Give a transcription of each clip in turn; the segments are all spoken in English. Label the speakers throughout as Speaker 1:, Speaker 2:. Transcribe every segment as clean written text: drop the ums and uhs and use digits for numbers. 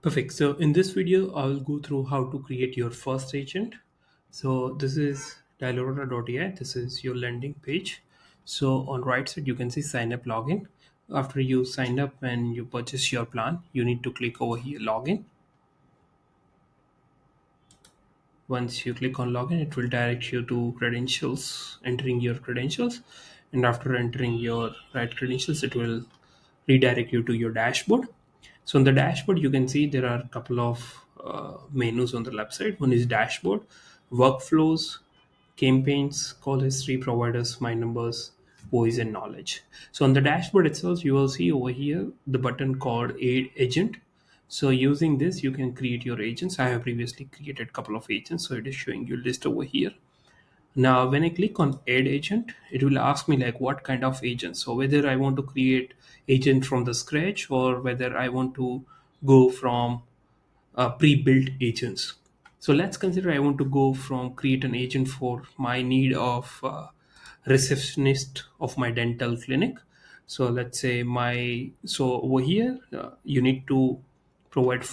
Speaker 1: Perfect. So in this video, I will go through how to create your first agent. So this is Dialora.ai. This is your landing page. So on right side, you can see sign up login. After you sign up and you purchase your plan, you need to click over here login. Once you click on login, it will direct you to credentials, entering your credentials. And after entering your right credentials, it will redirect you to your dashboard. So on the dashboard, you can see there are a couple of menus on the left side. One is dashboard, workflows, campaigns, call history, providers, my numbers, voice, and knowledge. So on the dashboard itself, you will see over here the button called Aid Agent. So using this, you can create your agents. I have previously created a couple of agents, so it is showing you list over here. Now, when I click on Add Agent, it will ask me like what kind of agent. So whether I want to create agent from the scratch or whether I want to go from pre-built agents. So let's consider I want to go from create an agent for my need of receptionist of my dental clinic. So let's say my so over here you need to provide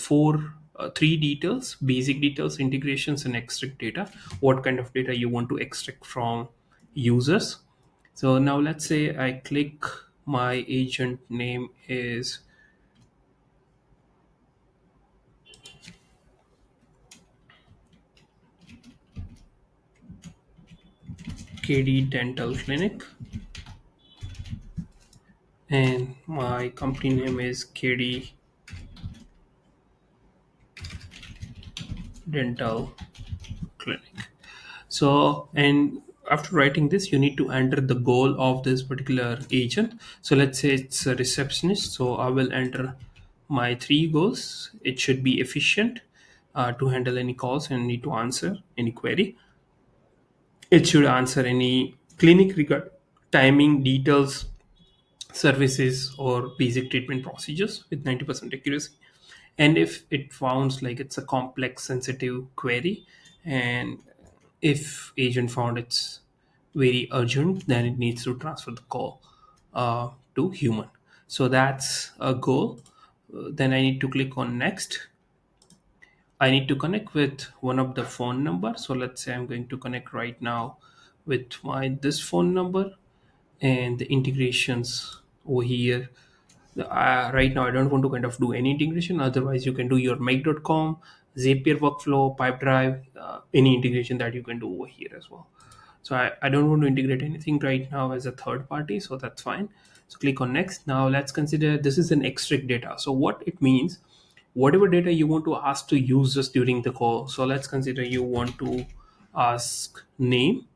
Speaker 1: three details: basic details, integrations, and extract data. What kind of data you want to extract from users. So now let's say I click my agent name is KD Dental Clinic and my company name is KD Dental Clinic. So, and after writing this, you need to enter the goal of this particular agent. So, let's say it's a receptionist. So, I will enter my three goals. It should be efficient to handle any calls and need to answer any query. It should answer any clinic regard timing details, services, or basic treatment procedures with 90% accuracy. And if it founds like it's a complex sensitive query, and if agent found it's very urgent, then it needs to transfer the call to human. So that's a goal. Then I need to click on next. I need to connect with one of the phone number. So let's say I'm going to connect right now with my this phone number, and the integrations over here. Right now I don't want to kind of do any integration. Otherwise you can do your make.com, Zapier workflow, Pipedrive, any integration that you can do over here as well. So I don't want to integrate anything right now as a third party, so that's fine. So click on next. Now let's consider this is an extract data. So what it means, whatever data you want to ask to users during the call. So let's consider you want to ask name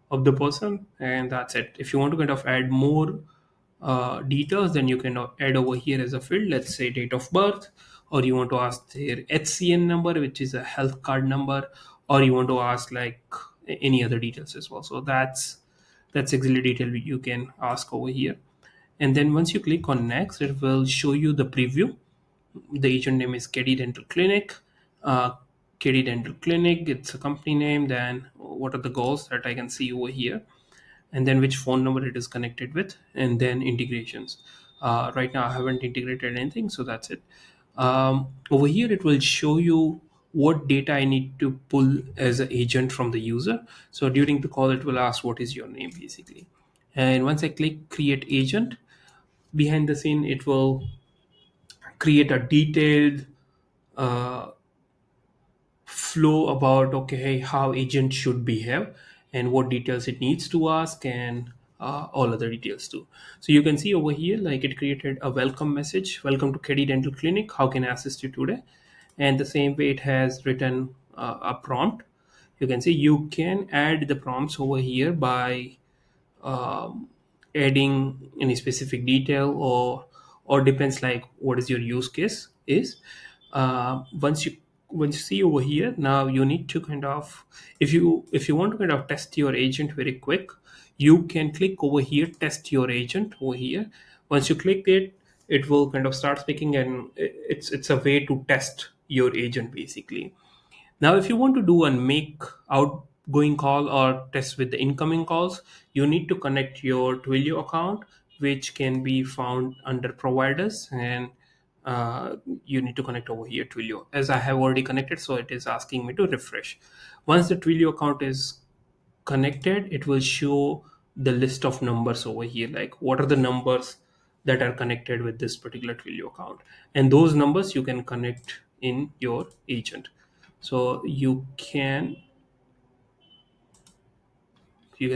Speaker 1: of the person, and that's it. If you want to kind of add more details, then you can add over here as a field, let's say date of birth, or you want to ask their HCN number, which is a health card number, or you want to ask like any other details as well. So that's exactly detail you can ask over here. And then once you click on next, it will show you the preview. The agent name is KD Dental Clinic. uh, KD Dental Clinic, it's a company name. Then what are the goals that I can see over here, and then which phone number it is connected with, and then integrations. Right now I haven't integrated anything, so that's it. Over here it will show you what data I need to pull as an agent from the user. So during the call it will ask what is your name basically, and once I click create agent, behind the scene it will create a detailed uh, flow about okay how agent should behave and what details it needs to ask, and all other details too. So you can see over here like it created a welcome message: welcome to KD Dental Clinic, how can I assist you today? And the same way it has written a prompt. You can see you can add the prompts over here by um, adding any specific detail, or depends like what is your use case is. Once you see over here, now you need to kind of, if you want to kind of test your agent very quick, you can click over here test your agent over here. Once you click it, it will kind of start speaking, and it's a way to test your agent basically. Now, if you want to do a make outgoing call or test with the incoming calls, you need to connect your Twilio account, which can be found under providers. And uh, you need to connect over here Twilio. As I have already connected, so it is asking me to refresh. Once the Twilio account is connected, it will show the list of numbers over here, like what are the numbers that are connected with this particular Twilio account, and those numbers you can connect in your agent. So you can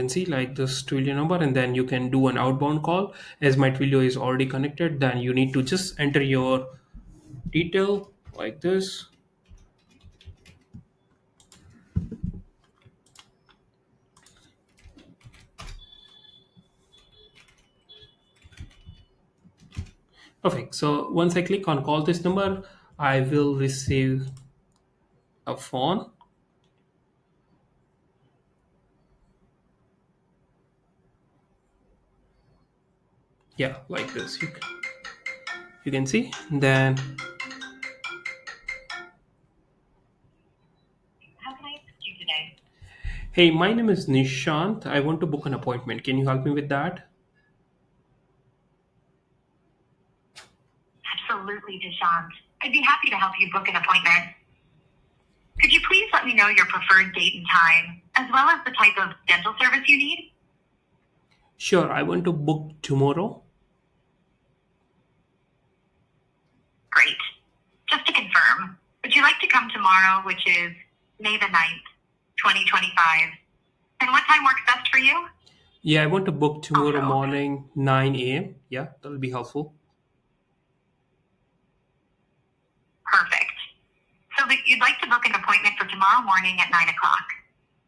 Speaker 1: see like this Twilio number, and then you can do an outbound call. As my Twilio is already connected, then you need to just enter your detail like this. Perfect. So once I click on call this number, I will receive a phone. Yeah, like this. You can see. Then,
Speaker 2: How can I assist you today?
Speaker 1: hey, my name is Nishant. I want to book an appointment. Can you help me with that?
Speaker 2: Absolutely, Deshant. I'd be happy to help you book an appointment. Could you please let me know your preferred date and time, as well as the type of dental service you need?
Speaker 1: Sure, I want to book tomorrow.
Speaker 2: Great. Just to confirm, would you like to come tomorrow, which is May the 9th, 2025? And what time works best for you?
Speaker 1: Yeah, I want to book tomorrow
Speaker 2: Also,
Speaker 1: morning, 9 a.m. Yeah, that'll be helpful.
Speaker 2: perfect. So that you'd like to book an appointment for tomorrow morning at 9 o'clock.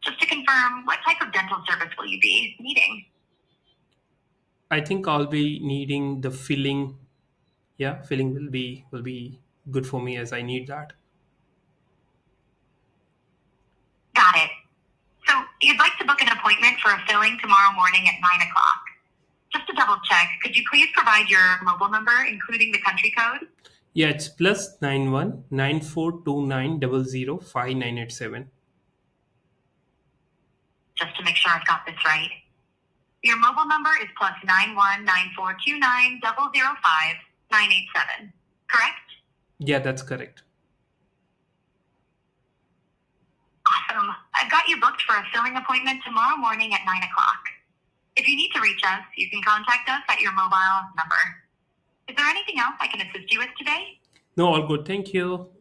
Speaker 2: Just to confirm, what type of dental service will you be needing?
Speaker 1: I think I'll be needing the filling. Yeah, filling will be good for me as I need that.
Speaker 2: Got it. So you'd like to book an appointment for a filling tomorrow morning at 9 o'clock. Just to double check, could you please provide your mobile number, including the country code?
Speaker 1: Yeah, it's +91 9429005987.
Speaker 2: Just to make sure I've got this right. Your mobile number is +91 9429005987. Correct?
Speaker 1: Yeah, that's correct.
Speaker 2: Awesome. I've got you booked for a filling appointment tomorrow morning at 9 o'clock. If you need to reach us, you can contact us at your mobile number. Is there anything else I can assist you with today?
Speaker 1: No, all good. Thank you.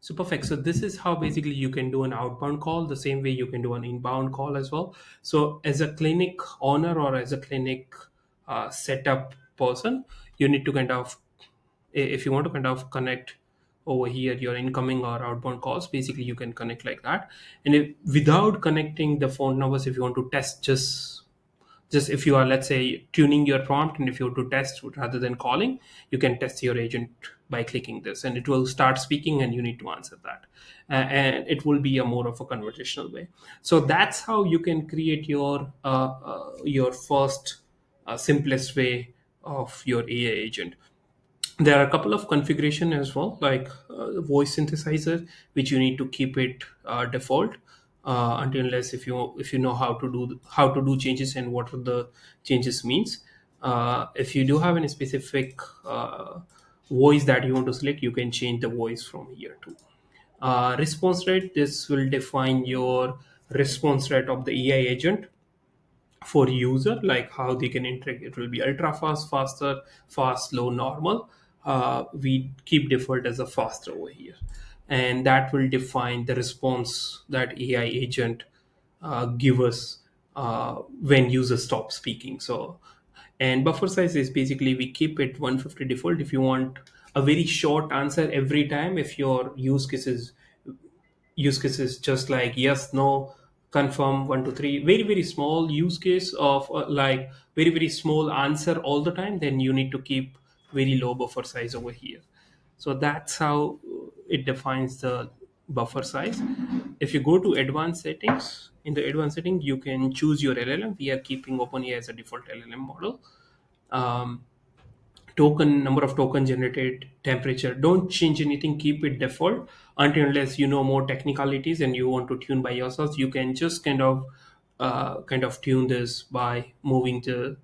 Speaker 1: So perfect. So this is how basically you can do an outbound call the same way you can do an inbound call as well. So as a clinic owner or as a clinic setup person, you need to kind of, if you want to kind of connect over here your incoming or outbound calls, basically you can connect like that. And if, without connecting the phone numbers, if you want to test just if you are, let's say, tuning your prompt, and if you want to test rather than calling, you can test your agent by clicking this, and it will start speaking and you need to answer that. And it will be a more of a conversational way. So that's how you can create your first simplest way of your AI agent. There are a couple of configuration as well, like voice synthesizer, which you need to keep it default until unless if you know how to do changes and what are the changes means. If you do have any specific voice that you want to select, you can change the voice from here too. Response rate, this will define your response rate of the AI agent for user, like how they can interact. It will be ultra fast, faster, fast, slow, normal. We keep default as a faster over here, and that will define the response that AI agent give us when user stops speaking. So, and buffer size is basically we keep it 150 default. If you want a very short answer every time, if your use cases just like yes, no, confirm, 1 2 3, very very small use case of like very very small answer all the time, then you need to keep very low buffer size over here. So that's how it defines the buffer size. If you go to advanced settings, in the advanced setting you can choose your LLM. We are keeping OpenAI as a default LLM model. um, Token number of token generated, temperature, don't change anything, keep it default until unless you know more technicalities and you want to tune by yourself. You can just kind of tune this by moving the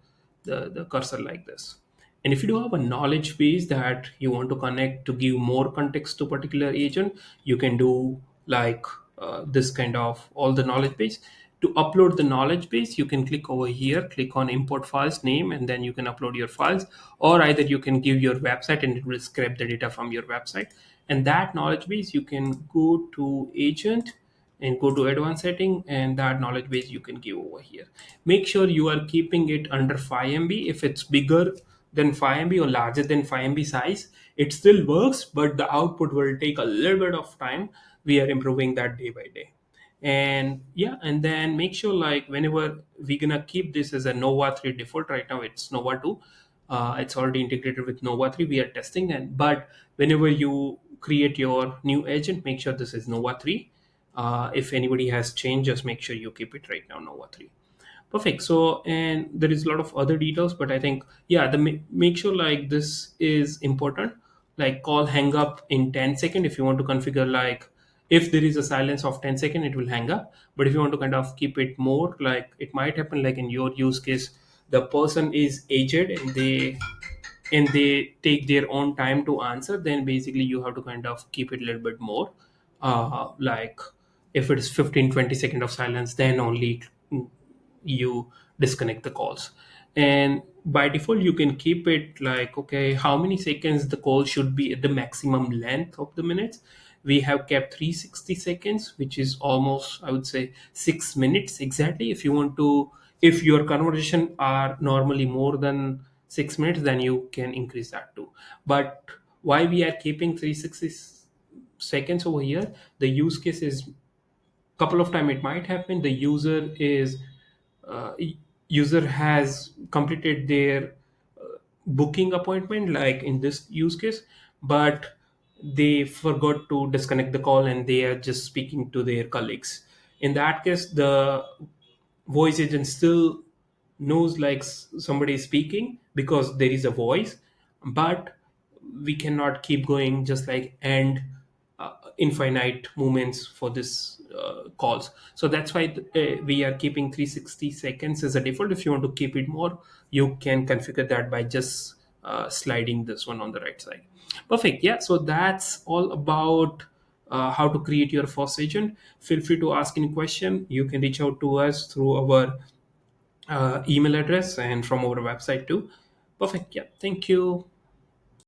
Speaker 1: cursor like this. And if you do have a knowledge base that you want to connect to give more context to particular agent, you can do like this kind of all the knowledge base. To upload the knowledge base, you can click over here, click on import files name, and then you can upload your files. Or either you can give your website and it will scrape the data from your website. And that knowledge base, you can go to agent and go to advanced setting, and that knowledge base you can give over here. Make sure you are keeping it under 5 MB. If it's bigger than 5 MB or larger than 5 MB size, it still works, but the output will take a little bit of time. We are improving that day by day. And yeah, and then make sure like whenever we're gonna keep this as a Nova 3 default. Right now it's Nova 2. It's already integrated with Nova 3. We are testing, and but whenever you create your new agent, make sure this is Nova 3. If anybody has changed, just make sure you keep it right now Nova 3. Perfect. So, and there is a lot of other details, but I think, yeah, make sure like this is important. Like call hang up in 10 second. If you want to configure like, if there is a silence of 10 second, it will hang up. But if you want to kind of keep it more, like it might happen like in your use case, the person is aged and they take their own time to answer, then basically you have to kind of keep it a little bit more. Like if it is 15-20 second of silence, then only you disconnect the calls. And by default you can keep it like, okay, how many seconds the call should be at the maximum length of the minutes. We have kept 360 seconds, which is almost, I would say, 6 minutes exactly. If you want to, if your conversation are normally more than 6 minutes, then you can increase that too. But why we are keeping 360 seconds over here, the use case is couple of time it might happen the uh, user has completed their booking appointment like in this use case, but they forgot to disconnect the call and they are just speaking to their colleagues. In that case, the voice agent still knows like somebody is speaking because there is a voice, but we cannot keep going just like and infinite movements for this calls. So that's why we are keeping 360 seconds as a default. If you want to keep it more, you can configure that by just sliding this one on the right side. Perfect. Yeah, so that's all about how to create your first agent. Feel free to ask any question. You can reach out to us through our email address and from our website too. Perfect. Yeah, thank you.